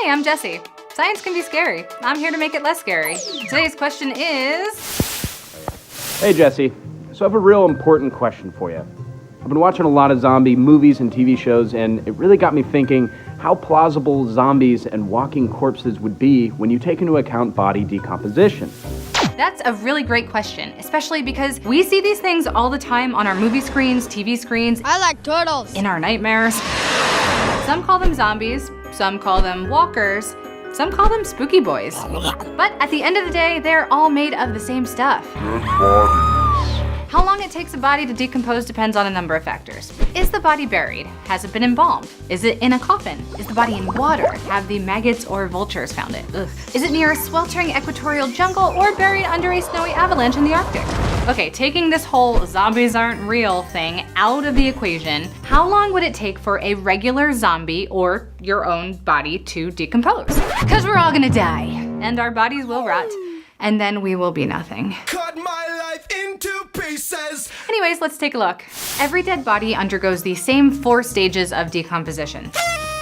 Hey, I'm Jessie. Science can be scary. I'm here to make it less scary. Today's question is... Hey, Jessie. So I have a real important question for you. I've been watching a lot of zombie movies and TV shows, and it really got me thinking how plausible zombies and walking corpses would be when you take into account body decomposition. That's a really great question, especially because we see these things all the time on our movie screens, TV screens. I like turtles. In our nightmares. Some call them zombies, some call them walkers, some call them spooky boys. But at the end of the day, they're all made of the same stuff. How long it takes a body to decompose depends on a number of factors. Is the body buried? Has it been embalmed? Is it in a coffin? Is the body in water? Have the maggots or vultures found it? Ugh. Is it near a sweltering equatorial jungle or buried under a snowy avalanche in the Arctic? Okay, taking this whole zombies aren't real thing out of the equation, how long would it take for a regular zombie or your own body to decompose? Because we're all gonna die, and our bodies will rot, and then we will be nothing. Cut my life into pieces. Anyways, let's take a look. Every dead body undergoes the same 4 stages of decomposition,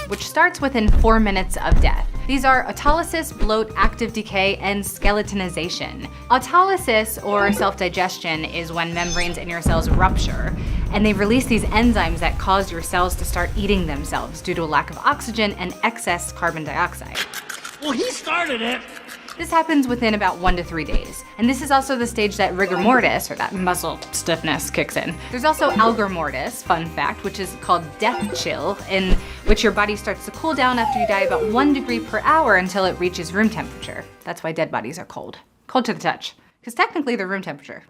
which starts within 4 minutes of death. These are autolysis, bloat, active decay, and skeletonization. Autolysis, or self-digestion, is when membranes in your cells rupture, and they release these enzymes that cause your cells to start eating themselves due to a lack of oxygen and excess carbon dioxide. Well, he started it. This happens within about 1 to 3 days. And this is also the stage that rigor mortis, or that muscle stiffness, kicks in. There's also algor mortis, fun fact, which is called death chill, in which your body starts to cool down after you die about 1 degree per hour until it reaches room temperature. That's why dead bodies are cold. Cold to the touch, because technically they're room temperature.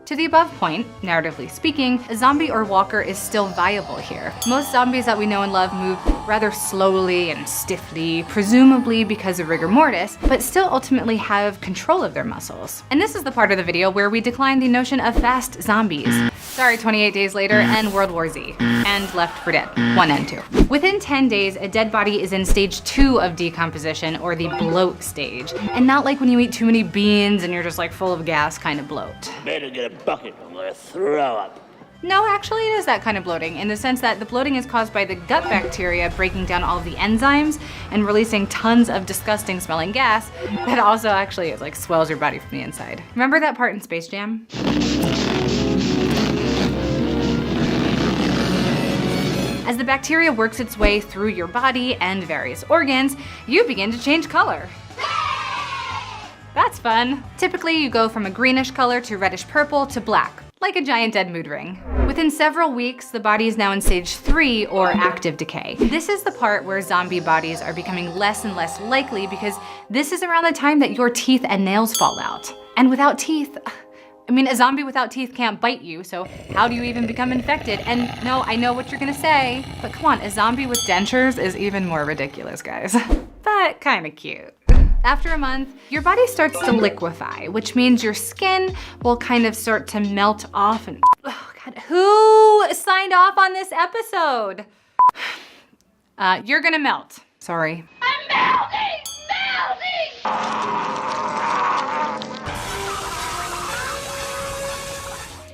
To the above point, narratively speaking, a zombie or walker is still viable here. Most zombies that we know and love move rather slowly and stiffly, presumably because of rigor mortis, but still ultimately have control of their muscles. And this is the part of the video where we decline the notion of fast zombies. Sorry, 28 Days Later and World War Z, and Left 4 Dead, 1 and 2. Within 10 days, a dead body is in stage 2 of decomposition, or the bloat stage. And not like when you eat too many beans and you're just like full of gas kind of bloat. Better get a bucket, I'm gonna throw up. No, actually it is that kind of bloating, in the sense that the bloating is caused by the gut bacteria breaking down all of the enzymes and releasing tons of disgusting smelling gas that also actually like swells your body from the inside. Remember that part in Space Jam? As the bacteria works its way through your body and various organs, you begin to change color. That's fun. Typically, you go from a greenish color to reddish purple to black, like a giant dead mood ring. Within several weeks, the body is now in stage 3, or active decay. This is the part where zombie bodies are becoming less and less likely, because this is around the time that your teeth and nails fall out. And without teeth, I mean, a zombie without teeth can't bite you, so how do you even become infected? And no, I know what you're gonna say, but come on, a zombie with dentures is even more ridiculous, guys. But kinda cute. After a month, your body starts to liquefy, which means your skin will kind of start to melt off and, oh God, who signed off on this episode? You're gonna melt. Sorry. I'm melting! Melting!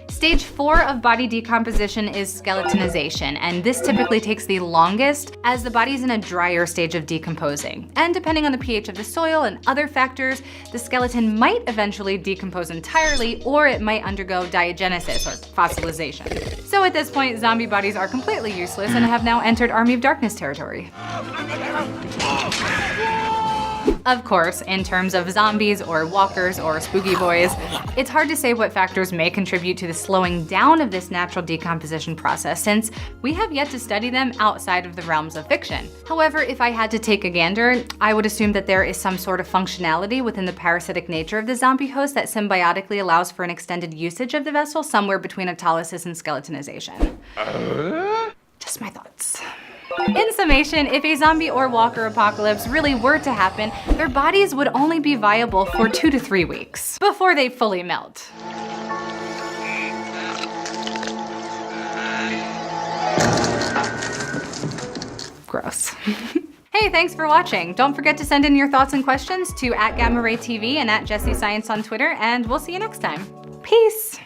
Stage 4 of body decomposition is skeletonization, and this typically takes the longest as the body's in a drier stage of decomposing. And depending on the pH of the soil and other factors, the skeleton might eventually decompose entirely, or it might undergo diagenesis, or fossilization. So at this point, zombie bodies are completely useless and have now entered Army of Darkness territory. Of course, in terms of zombies or walkers or spooky boys, it's hard to say what factors may contribute to the slowing down of this natural decomposition process, since we have yet to study them outside of the realms of fiction. However, if I had to take a gander, I would assume that there is some sort of functionality within the parasitic nature of the zombie host that symbiotically allows for an extended usage of the vessel somewhere between autolysis and skeletonization. Just my thoughts. In summation, if a zombie or walker apocalypse really were to happen, their bodies would only be viable for 2 to 3 weeks before they fully melt. Gross. Hey, thanks for watching. Don't forget to send in your thoughts and questions to @GammaRayTV and @JessieScience on Twitter, and we'll see you next time. Peace.